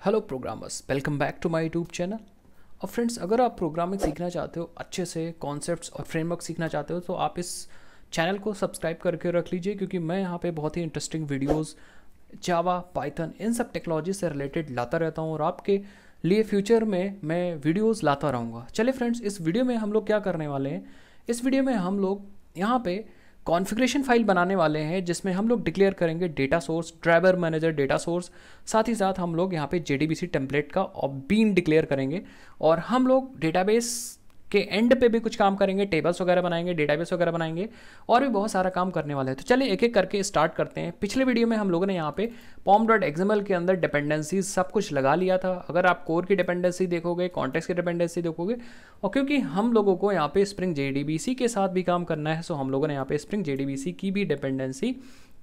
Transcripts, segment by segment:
Hello programmers, welcome back to my YouTube channel. और friends, अगर आप प्रोग्रामिंग सीखना चाहते हो, अच्छे से कॉन्सेप्ट्स और फ्रेमवर्क सीखना चाहते हो, तो आप इस चैनल को सब्सक्राइब करके रख लीजिए, क्योंकि मैं यहाँ पे बहुत ही इंटरेस्टिंग वीडियोस जावा, पाइथन, इन सब टेक्नोलॉजी से रिलेटेड लाता रहता हूँ और आपके लिए फ्यूचर में मैं वीडियोस लाता रहूँगा। चलिए फ्रेंड्स, इस वीडियो में हम लोग क्या करने वाले हैं। इस वीडियो में हम लोग यहाँ पे कॉन्फ़िगरेशन फाइल बनाने वाले हैं, जिसमें हम लोग डिक्लेयर करेंगे data source, driver manager data source. साथ ही साथ हम लोग यहाँ पे JDBC टेम्पलेट का और बीन डिक्लेयर करेंगे। और हम लोग डेटाबेस के एंड पे भी कुछ काम करेंगे, टेबल्स वगैरह बनाएंगे, डेटाबेस वगैरह बनाएंगे और भी बहुत सारा काम करने वाले हैं। तो चलिए एक एक करके स्टार्ट करते हैं। पिछले वीडियो में हम लोगों ने यहाँ पे pom.xml के अंदर डिपेंडेंसीज सब कुछ लगा लिया था। अगर आप कोर की डिपेंडेंसी देखोगे, कॉन्टेक्स्ट की डिपेंडेंसी देखोगे, और क्योंकि हम लोगों को यहाँ पे स्प्रिंग JDBC के साथ भी काम करना है, सो हम लोगों ने यहाँ पे स्प्रिंग JDBC की भी डिपेंडेंसी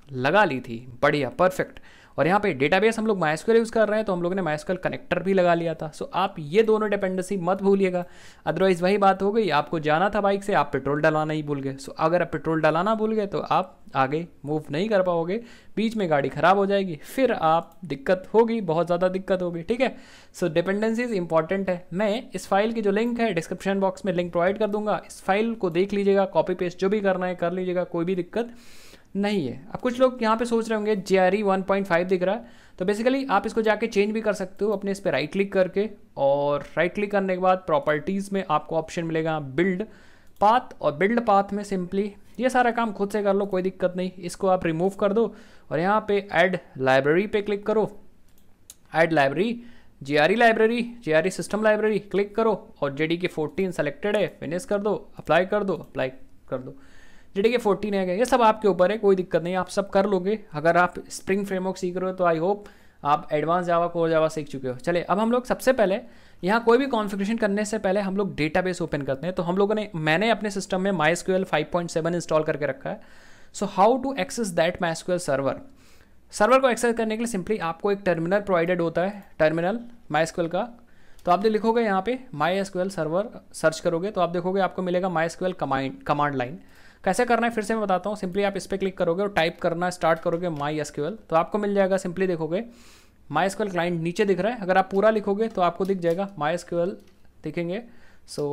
लगा ली थी। बढ़िया, परफेक्ट। और यहाँ पे डेटाबेस हम लोग MySQL यूज़ कर रहे हैं, तो हम लोगों ने MySQL कनेक्टर भी लगा लिया था। सो आप ये दोनों डिपेंडेंसी मत भूलिएगा, अदरवाइज़ वही बात हो गई, आपको जाना था बाइक से, आप पेट्रोल डलाना ही भूल गए। सो अगर आप पेट्रोल डलाना भूल गए तो आप आगे मूव नहीं कर पाओगे, बीच में गाड़ी ख़राब हो जाएगी, फिर आप दिक्कत होगी, बहुत ज़्यादा दिक्कत होगी। ठीक है, सो डिपेंडेंसीज इंपॉर्टेंट है। मैं इस फाइल की जो लिंक है डिस्क्रिप्शन बॉक्स में लिंक प्रोवाइड कर दूंगा, इस फाइल को देख लीजिएगा, कॉपी पेस्ट जो भी करना है कर लीजिएगा, कोई भी दिक्कत नहीं है। अब कुछ लोग यहाँ पे सोच रहे होंगे JRE 1.5 दिख रहा है, तो बेसिकली आप इसको जाके चेंज भी कर सकते हो अपने इस पर राइट क्लिक करके, और राइट क्लिक करने के बाद प्रॉपर्टीज़ में आपको ऑप्शन मिलेगा बिल्ड पाथ, और बिल्ड पाथ में सिंपली ये सारा काम खुद से कर लो, कोई दिक्कत नहीं। इसको आप रिमूव कर दो और यहाँ पे ऐड लाइब्रेरी पे क्लिक करो। Add library, JRE library, JRE system library click करो और JDK 14 सेलेक्टेड है, फिनिश कर दो, अप्लाई कर दो, अप्लाई कर दो। JDK 14 है, ये सब आपके ऊपर है, कोई दिक्कत नहीं, आप सब कर लोगे। अगर आप स्प्रिंग फ्रेमवर्क सीख रहे हो तो आई होप आप एडवांस जावा, कोर जावा सीख चुके हो। चलिए अब हम लोग सबसे पहले यहाँ कोई भी कॉन्फ़िगरेशन करने से पहले हम लोग डेटाबेस ओपन करते हैं। तो हम लोगों ने, मैंने अपने सिस्टम में MySQL 5.7 इंस्टॉल करके रखा है। So how to access that MySQL server. Server को एक्सेस करने के लिए सिंपली आपको एक टर्मिनल प्रोवाइडेड होता है, टर्मिनल MySQL का। तो आप लिखोगे यहाँ पे MySQL सर्वर, सर्च करोगे तो आप देखोगे आपको मिलेगा MySQL कमांड लाइन। कैसे करना है फिर से मैं बताता हूँ। सिंपली आप इस पर क्लिक करोगे और टाइप करना स्टार्ट करोगे MySQL, तो आपको मिल जाएगा। सिंपली देखोगे MySQL क्लाइंट नीचे दिख रहा है, अगर आप पूरा लिखोगे तो आपको दिख जाएगा MySQL दिखेंगे। सो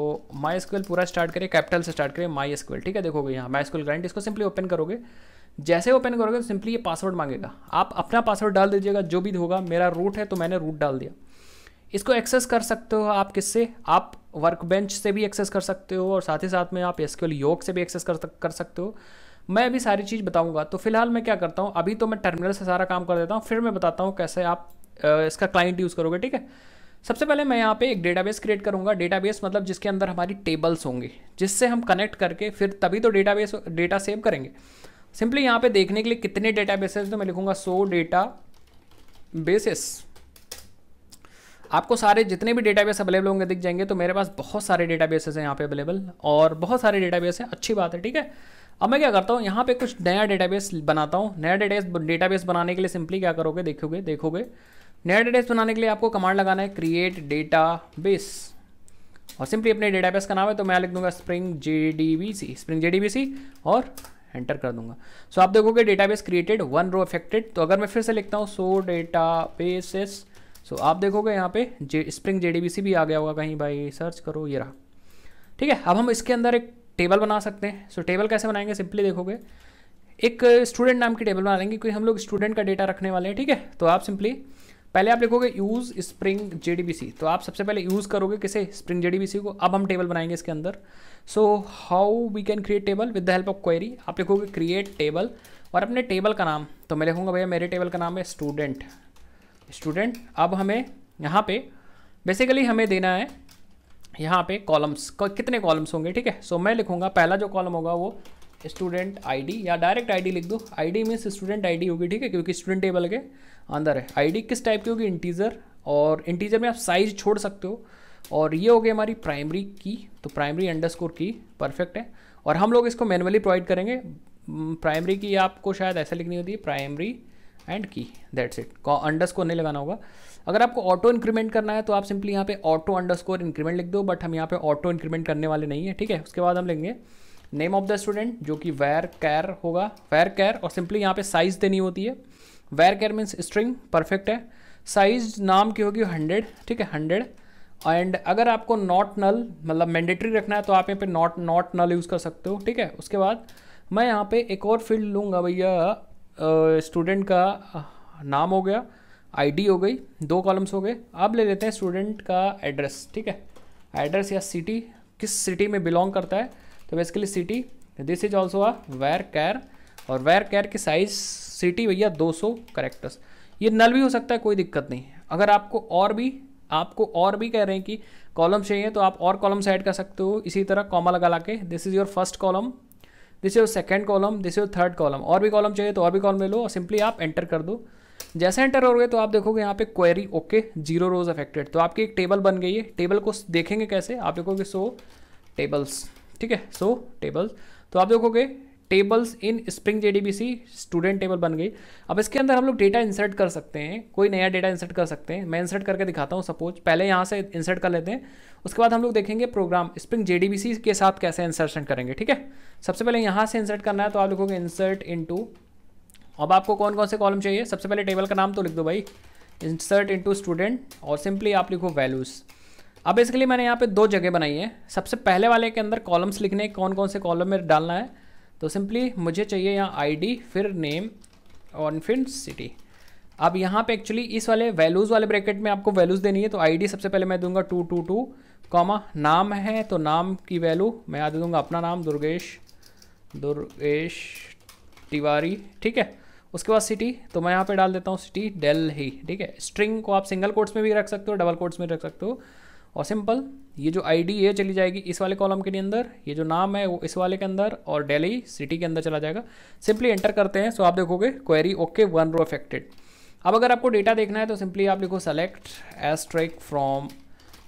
MySQL पूरा स्टार्ट करिए, कैपिटल से स्टार्ट करिए MySQL। ठीक है, देखोगे यहाँ MySQL क्लाइंट, इसको सिंपली ओपन करोगे। जैसे ओपन करोगे तो सिंपली ये पासवर्ड मांगेगा, आप अपना पासवर्ड डाल दीजिएगा जो भी होगा। मेरा रूट है तो मैंने रूट डाल दिया। इसको एक्सेस कर सकते हो आप किससे, आप वर्कबेंच से भी एक्सेस कर सकते हो, और साथ ही साथ में आप SQL योग से भी एक्सेस कर सकते हो। मैं अभी सारी चीज़ बताऊंगा। तो फिलहाल मैं क्या करता हूँ, अभी तो मैं टर्मिनल से सारा काम कर देता हूँ, फिर मैं बताता हूँ कैसे आप इसका क्लाइंट यूज़ करोगे। ठीक है, सबसे पहले मैं यहाँ पे एक डेटाबेस क्रिएट करूँगा। डेटाबेस मतलब जिसके अंदर हमारी टेबल्स होंगी, जिससे हम कनेक्ट करके फिर तभी तो डेटा सेव करेंगे। सिंपली यहाँ पे देखने के लिए कितने डेटाबेसेस, तो मैं लिखूँगा 100 डेटा बेसिस। आपको सारे जितने भी डेटाबेस अवेलेबल होंगे दिख जाएंगे। तो मेरे पास बहुत सारे डेटाबेसेस हैं यहाँ पे अवेलेबल, और बहुत सारे डेटाबेस हैं, अच्छी बात है। ठीक है, अब मैं क्या करता हूँ, यहाँ पे कुछ नया डेटाबेस बनाता हूँ। नया डेटाबेस बनाने के लिए सिंपली क्या करोगे, देखोगे नया डेटाबेस बनाने के लिए आपको कमांड लगाना है क्रिएट डेटाबेस, और सिंपली अपने डेटाबेस का नाम है तो मैं लिख दूंगा स्प्रिंग JDBC और एंटर कर दूंगा। सो आप देखोगे डेटाबेस क्रिएटेड, 1 रो अफेक्टेड। तो अगर मैं फिर से लिखता हूँ 100 डेटाबेसेस, सो आप देखोगे यहाँ पे स्प्रिंग JDBC भी आ गया होगा कहीं, भाई सर्च करो, ये रहा। ठीक है, अब हम इसके अंदर एक टेबल बना सकते हैं। सो टेबल कैसे बनाएंगे, सिंपली देखोगे एक स्टूडेंट नाम की टेबल बना लेंगे, क्योंकि हम लोग स्टूडेंट का डेटा रखने वाले हैं। ठीक है, तो आप सिंपली पहले आप लिखोगे यूज़ स्प्रिंग JDBC, तो आप सबसे पहले यूज़ करोगे किसे, स्प्रिंग JDBC को। अब हम टेबल बनाएंगे इसके अंदर। So how we can create table with the help of query. आप लिखोगे क्रिएट टेबल और अपने टेबल का नाम, तो मैं लिखूँगा भैया मेरे टेबल का नाम है स्टूडेंट। अब हमें यहाँ पे बेसिकली हमें देना है यहाँ पे कॉलम्स, कितने कॉलम्स होंगे। ठीक है, सो मैं लिखूँगा पहला जो कॉलम होगा वो स्टूडेंट ID, या डायरेक्ट ID लिख दो। ID मीन्स स्टूडेंट ID होगी। ठीक है, क्योंकि स्टूडेंट टेबल के अंदर है। ID किस टाइप की होगी, इंटीजर, और इंटीजर में आप साइज छोड़ सकते हो। और ये हो गई हमारी प्राइमरी की, तो प्राइमरी अंडरस्कोर की, परफेक्ट है। और हम लोग इसको मैनुअली प्रोवाइड करेंगे। प्राइमरी की आपको शायद ऐसे लिखनी होती है, प्राइमरी एंड की, दैट्स इट, अंडरस्कोर नहीं लगाना होगा। अगर आपको ऑटो इंक्रीमेंट करना है तो आप सिंपली यहाँ पे ऑटो अंडरस्कोर इंक्रीमेंट लिख दो, बट हम यहाँ पे ऑटो इंक्रीमेंट करने वाले नहीं है। ठीक है, उसके बाद हम लेंगे नेम ऑफ द स्टूडेंट, जो कि वैर कैर होगा, वैर कैर, और सिंपली यहाँ पे साइज देनी होती है। वैर कैर मीन्स स्ट्रिंग, परफेक्ट है। साइज नाम की होगी 100, ठीक है 100। एंड अगर आपको नॉट नल मतलब मैंडेटरी रखना है तो आप यहाँ पे नॉट नल यूज़ कर सकते हो, ठीक है। उसके बाद मैं यहाँ पे एक और फील्ड लूँगा भैया, स्टूडेंट का नाम हो गया, आईडी हो गई, 2 कॉलम्स हो गए। अब ले लेते हैं स्टूडेंट का एड्रेस, ठीक है, एड्रेस या सिटी, किस सिटी में बिलोंग करता है, तो basically city. This is also a वेर कैर, और वेर कैर की साइज सिटी भैया 200 कैरेक्टर्स। ये नल भी हो सकता है, कोई दिक्कत नहीं है। अगर आपको और भी कह रहे हैं कि कॉलम चाहिए तो आप और कॉलम्स ऐड कर सकते हो इसी तरह कॉमा लगा के। This is your first column, this is your second column, this is your third column. और भी कॉलम चाहिए तो और भी कॉलम ले लो और सिंपली आप एंटर कर दो। जैसे एंटर हो गए तो आप देखोगे यहाँ पे क्वेरी ओके, 0 रोज अफेक्टेड, तो आपकी एक टेबल बन गई है। टेबल को देखेंगे कैसे, आप देखोगे सो टेबल्स, ठीक है, सो टेबल्स, तो आप देखोगे टेबल्स इन स्प्रिंग जेडीबीसी स्टूडेंट टेबल बन गई। अब इसके अंदर हम लोग डेटा इंसर्ट कर सकते हैं, कोई नया डेटा इंसर्ट कर सकते हैं। मैं इंसर्ट करके दिखाता हूँ, सपोज पहले यहाँ से इंसर्ट कर लेते हैं, उसके बाद हम लोग देखेंगे प्रोग्राम स्प्रिंग जेडीबीसी के साथ कैसे इंसर्शन करेंगे, ठीक है। सबसे पहले यहाँ से इंसर्ट करना है, तो आप लिखोगे इंसर्ट इनटू। अब आपको कौन कौन से कॉलम चाहिए, सबसे पहले टेबल का नाम तो लिख दो भाई, इंसर्ट इनटू स्टूडेंट, और सिंपली आप लिखो वैल्यूज़। अब बेसिकली मैंने यहाँ पे 2 जगह बनाई है। सबसे पहले वाले के अंदर कॉलम्स लिखने, कौन कौन से कॉलम में डालना है, तो सिंपली मुझे चाहिए यहाँ आईडी, फिर नेम और फिर सिटी। अब यहाँ पे एक्चुअली इस वाले वैल्यूज़ वाले ब्रैकेट में आपको वैल्यूज़ देनी है, तो आईडी सबसे पहले मैं दूंगा 222, कॉमा नाम है तो नाम की वैल्यू मैं यहाँ दे दूंगा अपना नाम दुर्गेश तिवारी, ठीक है। उसके बाद सिटी, तो मैं यहाँ पे डाल देता हूँ सिटी दिल्ली, ठीक है। स्ट्रिंग को आप सिंगल कोट्स में भी रख सकते हो, डबल कोट्स में रख सकते हो, और सिंपल ये जो आईडी ये चली जाएगी इस वाले कॉलम के अंदर, ये जो नाम है वो इस वाले के अंदर, और दिल्ली सिटी के अंदर चला जाएगा। सिंपली एंटर करते हैं, सो आप देखोगे क्वेरी ओके 1 रो अफेक्टेड। अब अगर आपको डेटा देखना है तो सिंपली आप लिखो सेलेक्ट एस्ट्रिक फ्रॉम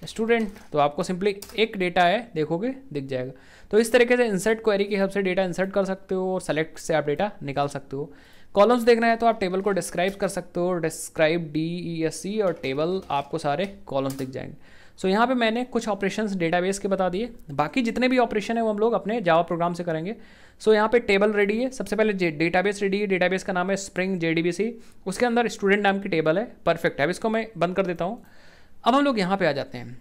स्टूडेंट, तो आपको सिंपली एक डेटा है देखोगे दिख जाएगा। तो इस तरीके से इंसर्ट क्वेरी के हेल्प से डेटा इंसर्ट कर सकते हो और सेलेक्ट से आप डेटा निकाल सकते हो। कॉलम्स देखना है तो आप टेबल को डिस्क्राइब कर सकते हो, डिस्क्राइब DESC, और टेबल आपको सारे कॉलम्स दिख जाएंगे। सो यहाँ पे मैंने कुछ ऑपरेशंस डेटाबेस के बता दिए, बाकी जितने भी ऑपरेशन है वो हम लोग अपने जावा प्रोग्राम से करेंगे। सो यहाँ पे टेबल रेडी है, सबसे पहले डेटाबेस रेडी है, डेटाबेस का नाम है स्प्रिंग जेडीबीसी, उसके अंदर स्टूडेंट नाम की टेबल है, परफेक्ट है। अब इसको मैं बंद कर देता हूँ। अब हम लोग यहाँ पे आ जाते हैं।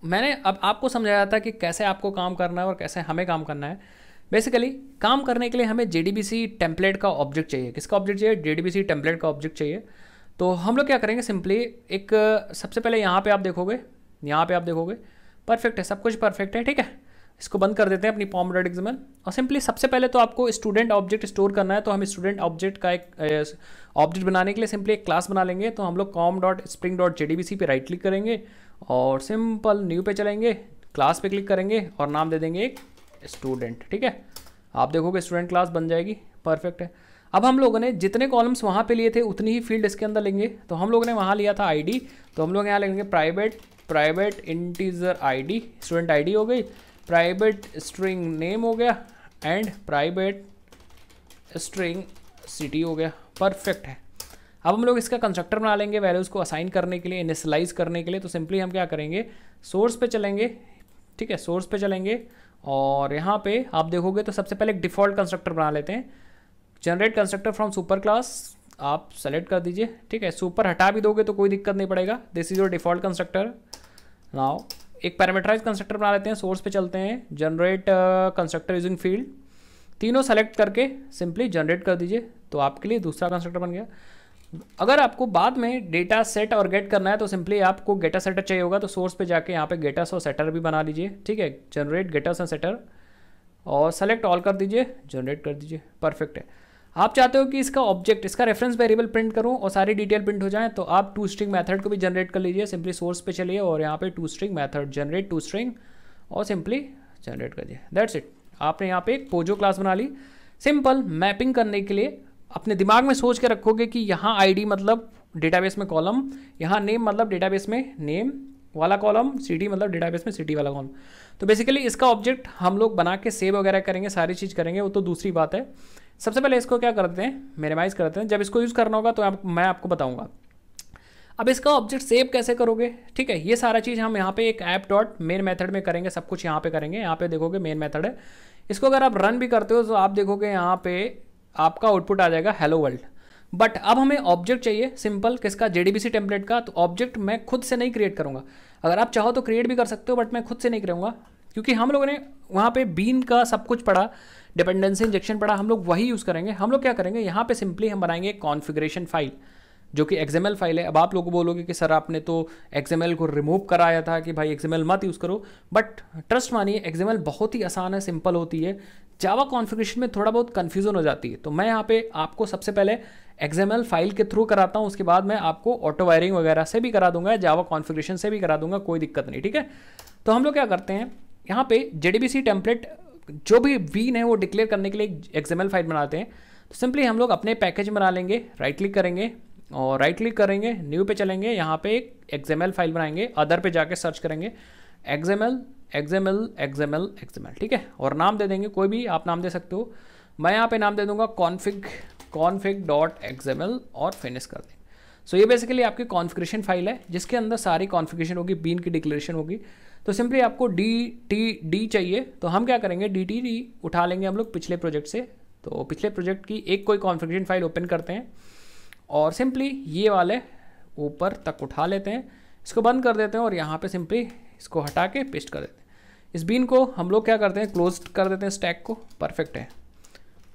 मैंने अब आपको समझाया था कि कैसे आपको काम करना है और कैसे हमें काम करना है। बेसिकली काम करने के लिए हमें जेडीबीसी टेम्पलेट का ऑब्जेक्ट चाहिए। किसका ऑब्जेक्ट चाहिए, जेडीबीसी टेम्पलेट का ऑब्जेक्ट चाहिए। तो हम लोग क्या करेंगे, सिंपली एक सबसे पहले यहाँ पे आप देखोगे परफेक्ट है, सब कुछ परफेक्ट है, ठीक है। इसको बंद कर देते हैं अपनी pom.xml, और सिंपली सबसे पहले तो आपको स्टूडेंट ऑब्जेक्ट स्टोर करना है। तो हम स्टूडेंट ऑब्जेक्ट का एक ऑब्जेक्ट बनाने के लिए सिंपली एक क्लास बना लेंगे। तो हम लोग com.spring.jdbc पे राइट क्लिक करेंगे और सिंपल न्यू पे चलेंगे, क्लास पे क्लिक करेंगे और नाम दे देंगे एक स्टूडेंट, ठीक है। आप देखोगे स्टूडेंट क्लास बन जाएगी, परफेक्ट है। अब हम लोगों ने जितने कॉलम्स वहाँ पे लिए थे उतनी ही फील्ड इसके अंदर लेंगे। तो हम लोगों ने वहाँ लिया था आईडी, तो हम लोग यहाँ लेंगे private integer ID, student ID हो गई, प्राइवेट स्ट्रिंग नेम हो गया, एंड प्राइवेट स्ट्रिंग सिटी हो गया, परफेक्ट है। अब हम लोग इसका कंस्ट्रक्टर बना लेंगे वैल्यूज़ को असाइन करने के लिए, इनिशियलाइज करने के लिए। तो सिंपली हम क्या करेंगे, सोर्स पे चलेंगे, ठीक है, सोर्स पे चलेंगे और यहाँ पे आप देखोगे तो सबसे पहले एक डिफ़ॉल्ट कंस्ट्रक्टर बना लेते हैं। Generate constructor from super class आप सेलेक्ट कर दीजिए, ठीक है। सुपर हटा भी दोगे तो कोई दिक्कत नहीं पड़ेगा, this is your default constructor. Now एक पैरामीटराइज कंस्ट्रक्टर बना लेते हैं, सोर्स पे चलते हैं, जनरेट कंस्ट्रक्टर यूजिंग फील्ड, तीनों सेलेक्ट करके सिंपली जनरेट कर दीजिए, तो आपके लिए दूसरा कंस्ट्रक्टर बन गया। अगर आपको बाद में डेटा सेट और गेट करना है तो सिंपली आपको गेटा सेटर चाहिए होगा, तो सोर्स पे जाके यहाँ पे गेटस और सेटर भी बना लीजिए, ठीक है। जनरेट गेटस और सेटर और सेलेक्ट ऑल कर दीजिए, जनरेट कर दीजिए, परफेक्ट है। आप चाहते हो कि इसका ऑब्जेक्ट, इसका रेफरेंस वेरिएबल प्रिंट करूं और सारी डिटेल प्रिंट हो जाए, तो आप टू स्ट्रिंग मेथड को भी जनरेट कर लीजिए। सिंपली सोर्स पे चलिए और यहाँ पे to string method generate to string और सिंपली जनरेट कर दिए, दैट्स इट। आपने यहाँ पे एक पोजो क्लास बना ली। सिंपल मैपिंग करने के लिए अपने दिमाग में सोच के रखोगे कि यहाँ आईडी मतलब डेटाबेस में कॉलम, यहाँ नेम मतलब डेटाबेस में नेम वाला कॉलम, सिटी मतलब डेटाबेस में सिटी वाला कॉलम। तो बेसिकली इसका ऑब्जेक्ट हम लोग बना के सेव वगैरह करेंगे, सारी चीज़ करेंगे, वो तो दूसरी बात है। सबसे पहले इसको क्या करते हैं, मिनिमाइज करते हैं। जब इसको यूज़ करना होगा तो मैं आपको बताऊंगा। अब इसका ऑब्जेक्ट सेव कैसे करोगे, ठीक है, ये सारा चीज़ हम यहाँ पे एक ऐप डॉट मेन मेथड में करेंगे, सब कुछ यहाँ पे करेंगे। यहाँ पे देखोगे मेन मेथड है, इसको अगर आप रन भी करते हो तो आप देखोगे यहाँ पे आपका आउटपुट आ जाएगा हेलो वर्ल्ड। बट अब हमें ऑब्जेक्ट चाहिए सिंपल किसका, JDBC टेम्पलेट का। तो ऑब्जेक्ट मैं खुद से नहीं क्रिएट करूँगा, अगर आप चाहो तो क्रिएट भी कर सकते हो, बट मैं खुद से नहीं करूँगा क्योंकि हम लोगों ने वहाँ पे बीन का सब कुछ पढ़ा, डिपेंडेंसी इंजेक्शन पढ़ा, हम लोग वही यूज़ करेंगे। हम लोग क्या करेंगे, यहाँ पे सिंपली हम बनाएंगे कॉन्फ़िगरेशन फाइल जो कि XML फाइल है। अब आप लोग बोलोगे कि सर आपने तो XML को रिमूव कराया था कि भाई XML मत यूज़ करो, बट ट्रस्ट मानिए XML बहुत ही आसान है, सिंपल होती है। जावा कॉन्फ़िगरेशन में थोड़ा बहुत कन्फ्यूज़न हो जाती है, तो मैं यहाँ पे आपको सबसे पहले XML फाइल के थ्रू कराता हूँ, उसके बाद मैं आपको ऑटो वायरिंग वगैरह से भी करा दूंगा, जावा कॉन्फ़िगरेशन से भी करा दूंगा, कोई दिक्कत नहीं, ठीक है। तो हम लोग क्या करते हैं, यहाँ पे JDBC टेम्पलेट जो भी बीन है वो डिक्लेयर करने के लिए XML फाइल बनाते हैं। तो सिंपली हम लोग अपने पैकेज में बना लेंगे, राइट क्लिक करेंगे और राइट क्लिक करेंगे, न्यू पे चलेंगे, यहाँ पे एक XML फाइल बनाएंगे, अदर पे जाके सर्च करेंगे XML, ठीक है, और नाम दे देंगे, कोई भी आप नाम दे सकते हो। मैं यहाँ पे नाम दे दूंगा config.xml और फिनिश कर देंगे। सो ये बेसिकली आपकी कॉन्फ़िगरेशन फाइल है जिसके अंदर सारी कॉन्फ़िगरेशन होगी, बीन की डिक्लेरेशन होगी। तो सिंपली आपको DTD चाहिए, तो हम क्या करेंगे, DTD उठा लेंगे हम लोग पिछले प्रोजेक्ट से। तो पिछले प्रोजेक्ट की एक कोई कॉन्फ़िगरेशन फाइल ओपन करते हैं और सिंपली ये वाले ऊपर तक उठा लेते हैं, इसको बंद कर देते हैं और यहाँ पे सिंपली इसको हटा के पेस्ट कर देते हैं। इस बीन को हम लोग क्या करते हैं, क्लोज कर देते हैं स्टैक को, परफेक्ट है,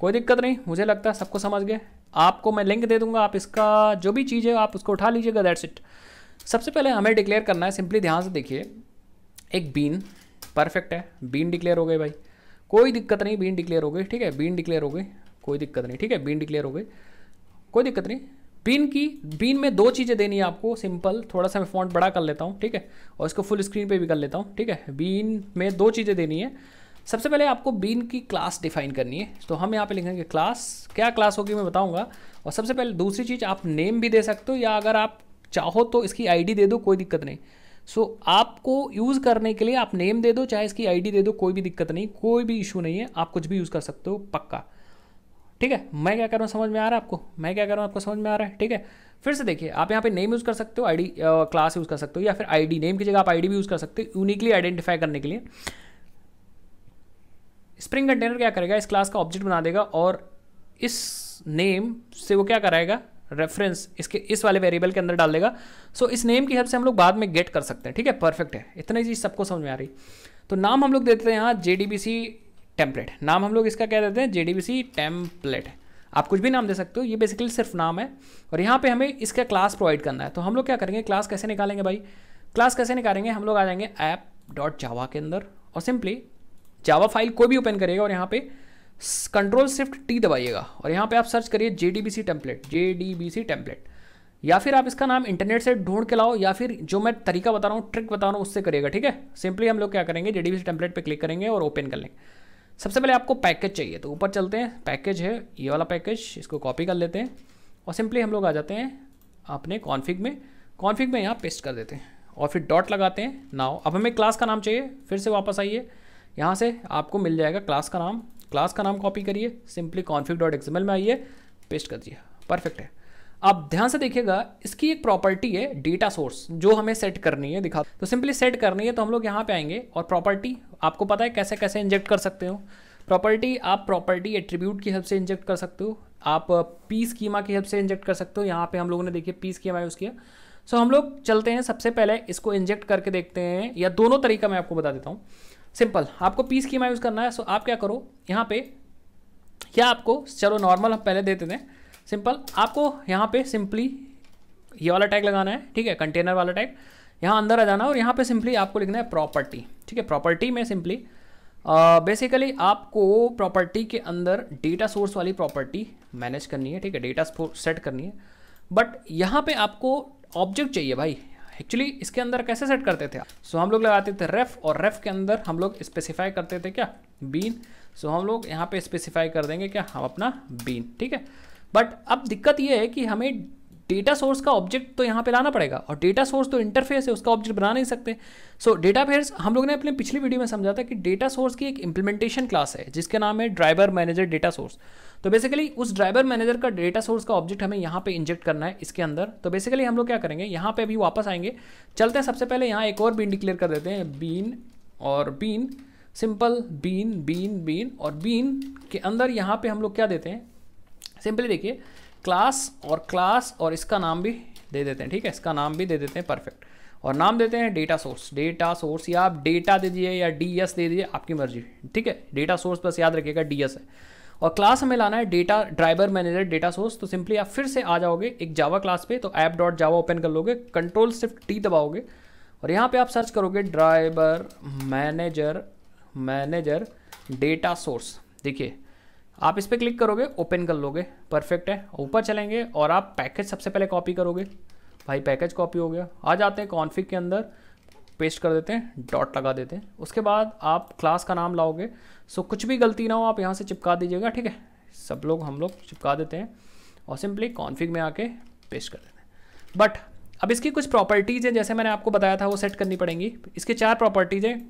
कोई दिक्कत नहीं। मुझे लगता है सबको समझ गए। आपको मैं लिंक दे दूंगा, आप इसका जो भी चीज़ है आप उसको उठा लीजिएगा, दैट्स इट। सबसे पहले हमें डिक्लेयर करना है, सिंपली ध्यान से देखिए, एक बीन, परफेक्ट है, बीन डिक्लेयर हो गई भाई, कोई दिक्कत नहीं, बीन डिक्लेयर हो गई, ठीक है, बीन डिक्लेयर हो गई, कोई दिक्कत नहीं, ठीक है, बीन डिक्लेयर हो गई, कोई दिक्कत नहीं। बीन में दो चीज़ें देनी है आपको, सिंपल, थोड़ा सा मैं फॉन्ट बड़ा कर लेता हूँ, ठीक है, और इसको फुल स्क्रीन पे भी कर लेता हूँ, ठीक है। बीन में दो चीज़ें देनी है। सबसे पहले आपको बीन की क्लास डिफाइन करनी है, तो हम यहाँ पे लिखेंगे क्लास, क्या क्लास होगी मैं बताऊँगा। और सबसे पहले दूसरी चीज़, आप नेम भी दे सकते हो या अगर आप चाहो तो इसकी ID दे दो, कोई दिक्कत नहीं। सो आपको यूज़ करने के लिए आप नेम दे दो, चाहे इसकी ID दे दो, कोई भी दिक्कत नहीं, कोई भी इशू नहीं है, आप कुछ भी यूज़ कर सकते हो, पक्का, ठीक है। मैं क्या कर रहा हूँ समझ में आ रहा है आपको, मैं क्या कर रहा हूँ आपको समझ में आ रहा है, ठीक है। फिर से देखिए, आप यहाँ पे नेम यूज़ कर सकते हो, ID क्लास यूज़ कर सकते हो, या फिर ID, नेम की जगह आप ID भी यूज़ कर सकते हो, यूनिकली आइडेंटिफाई करने के लिए। स्प्रिंग कंटेनर क्या करेगा, इस क्लास का ऑब्जेक्ट बना देगा और इस नेम से वो क्या कराएगा, रेफरेंस इसके इस वाले वेरिएबल के अंदर डाल देगा। सो इस नेम की हेल्प से हम लोग बाद में गेट कर सकते हैं, ठीक है, परफेक्ट है, इतना चीज़ सबको समझ में आ रही। तो नाम हम लोग देते हैं यहाँ JDBC टेम्पलेट, नाम हम लोग इसका क्या देते हैं, JDBC टेम्पलेट। आप कुछ भी नाम दे सकते हो, ये बेसिकली सिर्फ नाम है। और यहाँ पे हमें इसका क्लास प्रोवाइड करना है, तो हम लोग क्या करेंगे, क्लास कैसे निकालेंगे भाई, क्लास कैसे निकालेंगे, हम लोग आ जाएंगे app.java के अंदर और सिंपली जावा फाइल कोई भी ओपन करिएगा और यहाँ पे Ctrl+Shift+T दबाइएगा और यहाँ पे आप सर्च करिए JDBC टेम्पलेट, या फिर आप इसका नाम इंटरनेट से ढूंढ के लाओ, या फिर जो मैं तरीका बता रहा हूँ, ट्रिक बता रहा हूँ, उससे करिएगा, ठीक है। सिंपली हम लोग क्या करेंगे, JDBC टेम्पलेट पे क्लिक करेंगे और ओपन कर लेंगे। सबसे पहले आपको पैकेज चाहिए, तो ऊपर चलते हैं, पैकेज है ये वाला पैकेज, इसको कॉपी कर लेते हैं और सिंपली हम लोग आ जाते हैं अपने कॉन्फ़िग में यहाँ पेस्ट कर देते हैं और फिर डॉट लगाते हैं। नाउ अब हमें क्लास का नाम चाहिए, फिर से वापस आइए, यहाँ से आपको मिल जाएगा क्लास का नाम कॉपी करिए, सिंपली config.xml में आइए, पेस्ट कर दिया, परफेक्ट है। अब ध्यान से देखिएगा, इसकी एक प्रॉपर्टी है डेटा सोर्स जो हमें सेट करनी है, दिखा, तो सिंपली सेट करनी है, तो हम लोग यहाँ पे आएंगे और प्रॉपर्टी आपको पता है कैसे कैसे इंजेक्ट कर सकते हो। प्रॉपर्टी आप प्रॉपर्टी एट्रीब्यूट की हेल्प से इंजेक्ट कर सकते हो, आप पी स्कीमा की हेल्प से इंजेक्ट कर सकते हो। यहाँ पे हम लोगों ने देखिए पी स्कीमा यूज़ किया। सो हम लोग चलते हैं, सबसे पहले इसको इंजेक्ट करके देखते हैं, या दोनों तरीका मैं आपको बता देता हूँ। सिंपल, आपको पी स्कीमा यूज़ करना है, सो आप क्या करो यहाँ पे, या आपको चलो नॉर्मल हम पहले देते थे, सिंपल आपको यहाँ पे सिंपली ये वाला टैग लगाना है, ठीक है, कंटेनर वाला टैग, यहाँ अंदर आ जाना और यहाँ पे सिंपली आपको लिखना है प्रॉपर्टी, ठीक है। प्रॉपर्टी में सिंपली बेसिकली आपको प्रॉपर्टी के अंदर डेटा सोर्स वाली प्रॉपर्टी मैनेज करनी है, ठीक है, डेटा सेट करनी है, बट यहाँ पे आपको ऑब्जेक्ट चाहिए भाई। एक्चुअली इसके अंदर कैसे सेट करते थे, सो हम लोग लगाते थे रेफ, और रेफ के अंदर हम लोग स्पेसिफाई करते थे क्या, बीन। सो हम लोग यहाँ पे स्पेसिफाई कर देंगे क्या, हम अपना बीन, ठीक है। बट अब दिक्कत ये है कि हमें डेटा सोर्स का ऑब्जेक्ट तो यहाँ पे लाना पड़ेगा, और डेटा सोर्स तो इंटरफेस है, उसका ऑब्जेक्ट बना नहीं सकते। सो डेटाबेस हम लोग ने अपने पिछली वीडियो में समझा था कि डेटा सोर्स की एक इंप्लीमेंटेशन क्लास है जिसके नाम है ड्राइवर मैनेजर डेटा सोर्स। तो बेसिकली उस ड्राइवर मैनेजर का डेटा सोर्स का ऑब्जेक्ट हमें यहाँ पे इंजेक्ट करना है इसके अंदर। तो बेसिकली हम लोग क्या करेंगे, यहाँ पे अभी वापस आएंगे, चलते हैं, सबसे पहले यहाँ एक और बीन डिक्लेयर कर देते हैं, बीन और bean, simple bean bean bean, और बीन के अंदर यहाँ पे हम लोग क्या देते हैं, सिंपली देखिए क्लास और इसका नाम भी दे देते हैं, ठीक है, इसका नाम भी दे देते हैं, परफेक्ट। और नाम देते हैं डेटा सोर्स, या आप डेटा दे दीजिए या डीएस दे दीजिए, आपकी मर्जी, ठीक है। डेटा सोर्स बस याद रखिएगा डीएस है। और क्लास हमें लाना है data driver manager data source. तो सिंपली आप फिर से आ जाओगे एक जावा क्लास पे, तो ऐप डॉट जावा ओपन कर लोगे, Ctrl+Shift+T दबाओगे और यहाँ पे आप सर्च करोगे ड्राइवर मैनेजर डेटा सोर्स। देखिए आप इस पर क्लिक करोगे, ओपन कर लोगे, परफेक्ट है। ऊपर चलेंगे और आप पैकेज सबसे पहले कॉपी करोगे, भाई पैकेज कॉपी हो गया। आ जाते हैं कॉन्फ़िग के अंदर, पेस्ट कर देते हैं, डॉट लगा देते हैं। उसके बाद आप क्लास का नाम लाओगे। सो कुछ भी गलती ना हो आप यहाँ से चिपका दीजिएगा, ठीक है। हम लोग चिपका देते हैं और सिंपली कॉन्फ़िग में आके पेस्ट कर देते हैं। बट अब इसकी कुछ प्रॉपर्टीज़ है, जैसे मैंने आपको बताया था, वो सेट करनी पड़ेंगी। इसके 4 प्रॉपर्टीज़ हैं।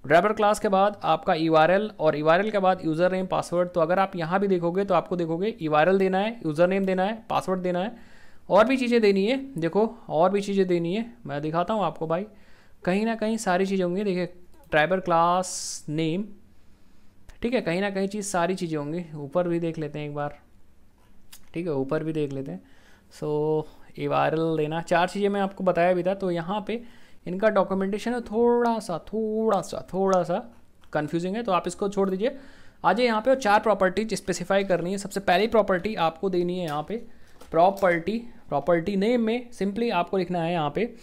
ड्राइवर क्लास के बाद आपका URL और URL के बाद यूज़र नेम पासवर्ड। तो अगर आप यहाँ भी देखोगे तो आपको देखोगे URL देना है, यूज़र नेम देना है, पासवर्ड देना है, और भी चीज़ें देनी है। देखो और भी चीज़ें देनी है, मैं दिखाता हूँ आपको भाई, कहीं ना कहीं सारी चीज़ें होंगी। देखिए ड्राइवर क्लास नेम, ठीक है, कहीं ना कहीं सारी चीज़ें होंगी। ऊपर भी देख लेते हैं एक बार, ठीक है, ऊपर भी देख लेते हैं। सो URL देना, 4 चीज़ें मैं आपको बताया भी था। तो यहाँ पे इनका डॉक्यूमेंटेशन है थोड़ा सा कंफ्यूजिंग है, तो आप इसको छोड़ दीजिए। आज यहाँ पे 4 प्रॉपर्टीज स्पेसिफाई करनी है। सबसे पहली प्रॉपर्टी आपको देनी है यहाँ पे प्रॉपर्टी नेम में सिंपली आपको लिखना है यहाँ पे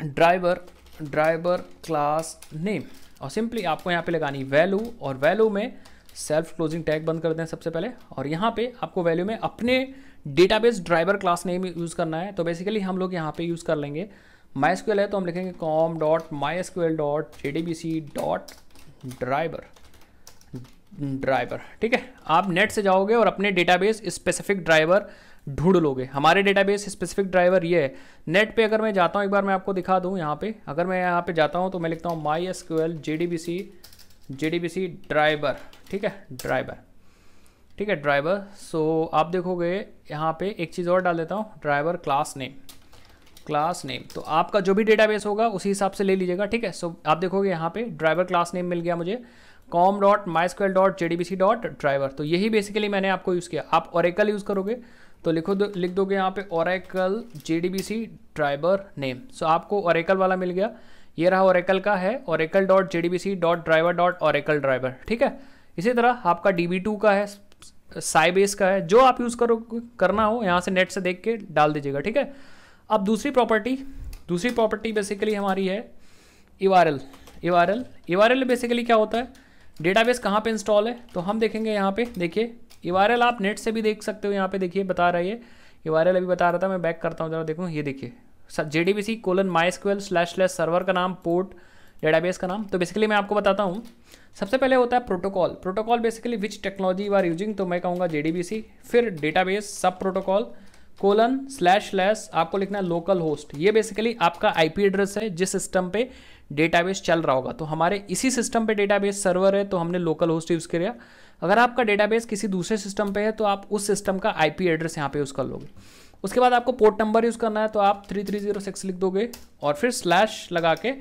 ड्राइवर क्लास नेम, और सिंपली आपको यहाँ पे लगानी वैल्यू, और वैल्यू में सेल्फ क्लोजिंग टैग बंद कर दें सबसे पहले। और यहाँ पे आपको वैल्यू में अपने database driver class name use करना है। तो बेसिकली हम लोग यहाँ पे यूज़ कर लेंगे MySQL है, तो हम लिखेंगे com.mysql.jdbc.driver, ठीक है। आप नेट से जाओगे और अपने डेटाबेस स्पेसिफिक ड्राइवर ढूंढ लोगे। हमारे डेटाबेस स्पेसिफिक ड्राइवर ये है। नेट पे अगर मैं जाता हूँ, एक बार मैं आपको दिखा दूँ यहाँ पे, अगर मैं यहाँ पे जाता हूँ तो मैं लिखता हूँ MySQL JDBC ड्राइवर, ठीक है, ड्राइवर। सो आप देखोगे यहाँ पे एक चीज़ और डाल देता हूँ, ड्राइवर क्लास नेम। तो आपका जो भी डेटाबेस होगा उसी हिसाब से ले लीजिएगा, ठीक है। सो आप देखोगे यहाँ पे ड्राइवर क्लास नेम मिल गया मुझे, com.mysql.jdbc.driver। तो यही बेसिकली मैंने आपको यूज़ किया। आप ओरेकल यूज़ करोगे तो लिख दोगे यहाँ पे ओरेकल JDBC ड्राइवर नेम। सो आपको ओरेकल वाला मिल गया, ये रहा ओरेकल का है, oracle.jdbc.driver.oracle ड्राइवर, ठीक है। इसी तरह आपका DB2 का है, साइबेस का है, जो आप यूज़ करना हो यहाँ से नेट से देख के डाल दीजिएगा, ठीक है। अब दूसरी प्रॉपर्टी बेसिकली हमारी है URL बेसिकली क्या होता है, डेटाबेस कहाँ पे इंस्टॉल है। तो हम देखेंगे यहाँ पे, देखिए URL आप नेट से भी देख सकते हो, यहाँ पे देखिए बता रहा है ये URL अभी बता रहा था। मैं बैक करता हूँ जरा, देखो ये देखिए JDBC://MySQL सर्वर का नाम, पोर्ट, डेटाबेस का नाम। तो बेसिकली मैं आपको बताता हूँ। सबसे पहले होता है protocol basically which technology you are using, तो मैं कहूँगा JDBC। फिर डेटाबेस सब प्रोटोकॉल :/ आपको लिखना है लोकल होस्ट। ये बेसिकली आपका IP एड्रेस है जिस सिस्टम पे डेटाबेस चल रहा होगा। तो हमारे इसी सिस्टम पे डेटाबेस सर्वर है, तो हमने लोकल होस्ट यूज़ किया। अगर आपका डेटाबेस किसी दूसरे सिस्टम पे है तो आप उस सिस्टम का IP एड्रेस यहाँ पे यूज़ कर लोगे। उसके बाद आपको पोर्ट नंबर यूज़ करना है, तो आप 3306 लिख दोगे और फिर स्लैश लगा के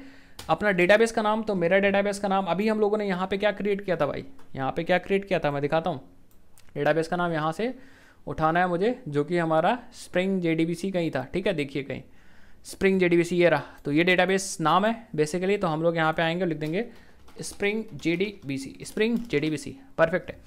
अपना डेटाबेस का नाम। तो मेरा डेटाबेस का नाम अभी हम लोगों ने यहाँ पे क्या क्रिएट किया था भाई, यहाँ पे क्या क्रिएट किया था मैं दिखाता हूँ। डेटाबेस का नाम यहाँ से उठाना है मुझे, जो कि हमारा स्प्रिंग JDBC कहीं था, ठीक है। देखिए कहीं स्प्रिंग JDBC ये रहा, तो ये डेटाबेस नाम है बेसिकली। तो हम लोग यहाँ पे आएंगे और लिख देंगे स्प्रिंग JDBC, परफेक्ट है।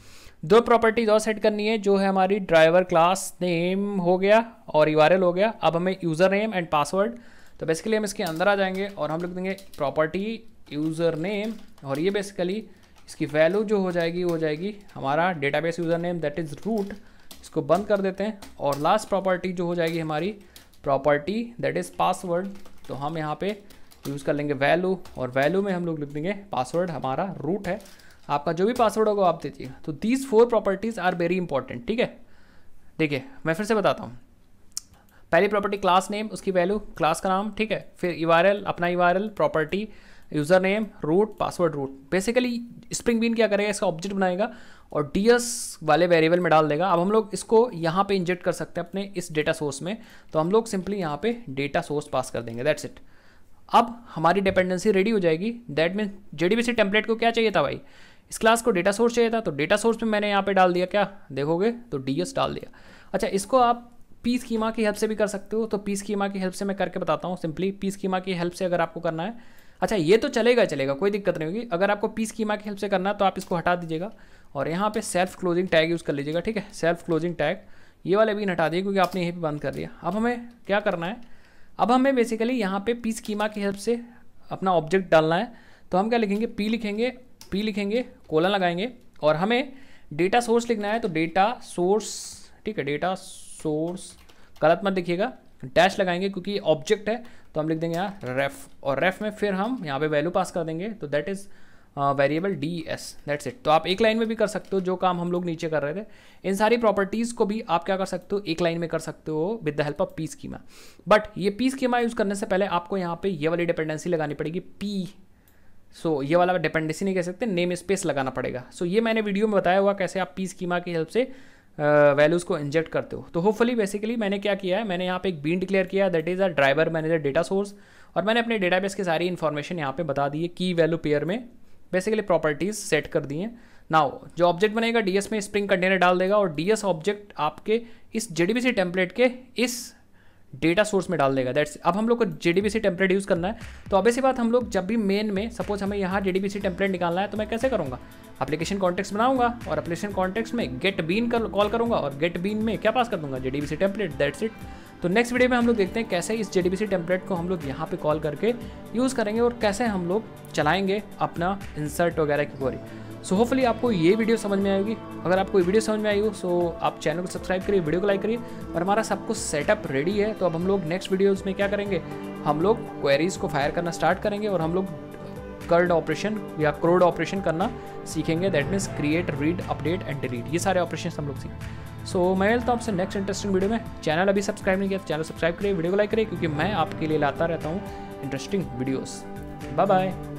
2 प्रॉपर्टीज और सेट करनी है, जो है हमारी ड्राइवर क्लास नेम हो गया और URL हो गया। अब हमें यूज़र नेम एंड पासवर्ड। तो बेसिकली हम इसके अंदर आ जाएंगे और हम लिख देंगे प्रॉपर्टी यूज़र नेम, और ये बेसिकली इसकी वैल्यू जो हो जाएगी हमारा database user name, that is root. इसको बंद कर देते हैं। और लास्ट प्रॉपर्टी जो हो जाएगी हमारी प्रॉपर्टी दैट इज़ पासवर्ड। तो हम यहाँ पे यूज़ कर लेंगे वैल्यू, और वैल्यू में हम लोग लिख देंगे पासवर्ड हमारा रूट है। आपका जो भी पासवर्ड होगा आप दीजिएगा। तो these 4 properties are very important, ठीक है। देखिए मैं फिर से बताता हूँ। पहली प्रॉपर्टी क्लास नेम, उसकी वैल्यू, क्लास का नाम, ठीक है। फिर URL, अपना URL, property, user name, root, password root. Basically spring bean क्या करेगा, इसका ऑब्जेक्ट बनाएगा और DS वाले वेरिएबल में डाल देगा। अब हम लोग इसको यहाँ पे इंजेक्ट कर सकते हैं अपने इस डेटा सोर्स में। तो हम लोग सिंपली यहाँ पे डेटा सोर्स पास कर देंगे, दैट्स इट। अब हमारी डिपेंडेंसी रेडी हो जाएगी। दैट मीन JDBC टेम्पलेट को क्या चाहिए था भाई, इस क्लास को डेटा सोर्स चाहिए था, तो डेटा सोर्स में मैंने यहाँ पे डाल दिया क्या, देखोगे तो ds डाल दिया। अच्छा, इसको आप पी स्कीमा की हेल्प से भी कर सकते हो, तो पी स्कीमा की हेल्प से मैं करके बताता हूँ सिंपली। पी स्कीमा की हेल्प से अगर आपको करना है, अच्छा ये तो चलेगा, कोई दिक्कत नहीं होगी। अगर आपको पी स्कीमा की हेल्प से करना है तो आप इसको हटा दीजिएगा और यहाँ पे सेल्फ क्लोजिंग टैग यूज़ कर लीजिएगा, ठीक है। सेल्फ क्लोजिंग टैग ये वाले भी हटा दिए क्योंकि आपने यहीं पे बंद कर दिया। अब हमें क्या करना है, अब हमें बेसिकली यहाँ पे पी स्कीमा की हेल्प से अपना ऑब्जेक्ट डालना है। तो हम क्या लिखेंगे, पी लिखेंगे, कोलन लगाएंगे और हमें डेटा सोर्स लिखना है। तो डेटा सोर्स, ठीक है, डेटा सोर्स गलत मत लिखिएगा, डैश लगाएंगे क्योंकि ऑब्जेक्ट है। तो हम लिख देंगे यहाँ रेफ, और रेफ में फिर हम यहाँ पे वैल्यू पास कर देंगे, तो that is variable ds, that's it. तो आप एक लाइन में भी कर सकते हो जो काम हम लोग नीचे कर रहे थे। इन सारी प्रॉपर्टीज़ को भी आप क्या कर सकते हो, एक लाइन में कर सकते हो with the help of P schema. But ये पी स्कीमा यूज़ करने से पहले आपको यहाँ पे ये वाली डिपेंडेंसी लगानी पड़ेगी पी। सो ये वाला डिपेंडेंसी नहीं कह सकते, नेम स्पेस लगाना पड़ेगा। सो ये मैंने वीडियो में बताया हुआ कैसे आप पी स्कीमा की हेल्प से वैल्यूज़ को इंजेक्ट करते हो। तो होपफुली बेसिकली मैंने क्या किया है, मैंने यहाँ पे एक बीन डिक्लेयर किया, that is a driver manager data source, और मैंने अपने डेटाबेस की सारी इन्फॉर्मेशन यहाँ पे बता दी है, की वैल्यू पेयर में बेसिकली प्रॉपर्टीज़ सेट कर दी हैं। नाउ जो ऑब्जेक्ट बनेगा ds में स्प्रिंग कंटेनर डाल देगा और ds ऑब्जेक्ट आपके इस JDBC टेम्पलेट के इस डेटा सोर्स में डाल देगा, दैट्स। अब हम लोग को JDBC टेम्पलेट यूज़ करना है, तो अब ऐसी बात हम लोग जब भी मेन में सपोज हमें यहाँ JDBC टेम्पलेट निकालना है तो मैं कैसे करूँगा, एप्लीकेशन कॉन्टेक्स्ट बनाऊंगा और एप्लीकेशन कॉन्टेक्स्ट में गेट बीन कॉल करूँगा और गेट बीन में क्या पास कर दूंगा, JDBC टेम्पलेट, दैट्स इट। तो नेक्स्ट वीडियो में हम लोग देखते हैं कैसे इस JDBC टेम्पलेट को हम लोग यहाँ पे कॉल करके यूज़ करेंगे और कैसे हम लोग चलाएंगे अपना इंसर्ट वगैरह की क्वेरी। सो होपफुली आपको ये वीडियो समझ में आएगी। अगर आपको ये वीडियो समझ में आई हो सो आप चैनल को सब्सक्राइब करिए, वीडियो को लाइक करिए, और हमारा सब कुछ सेटअप रेडी है। तो अब हम लोग नेक्स्ट वीडियोज़ में क्या करेंगे, हम लोग क्वेरीज़ को फायर करना स्टार्ट करेंगे और हम लोग कर्ड ऑपरेशन या क्रोड ऑपरेशन करना सीखेंगे, that means create, read, update and delete, ये सारे ऑपरेशन हम लोग सीखेंगे। सो मैं मिलता हूँ आपसे नेक्स्ट इंटरेस्टिंग वीडियो में। चैनल अभी सब्सक्राइब नहीं किया तो चैनल सब्सक्राइब करिए, वीडियो को लाइक करिए, क्योंकि मैं आपके लिए लाता रहता हूँ इंटरेस्टिंग वीडियोज़। Bye bye.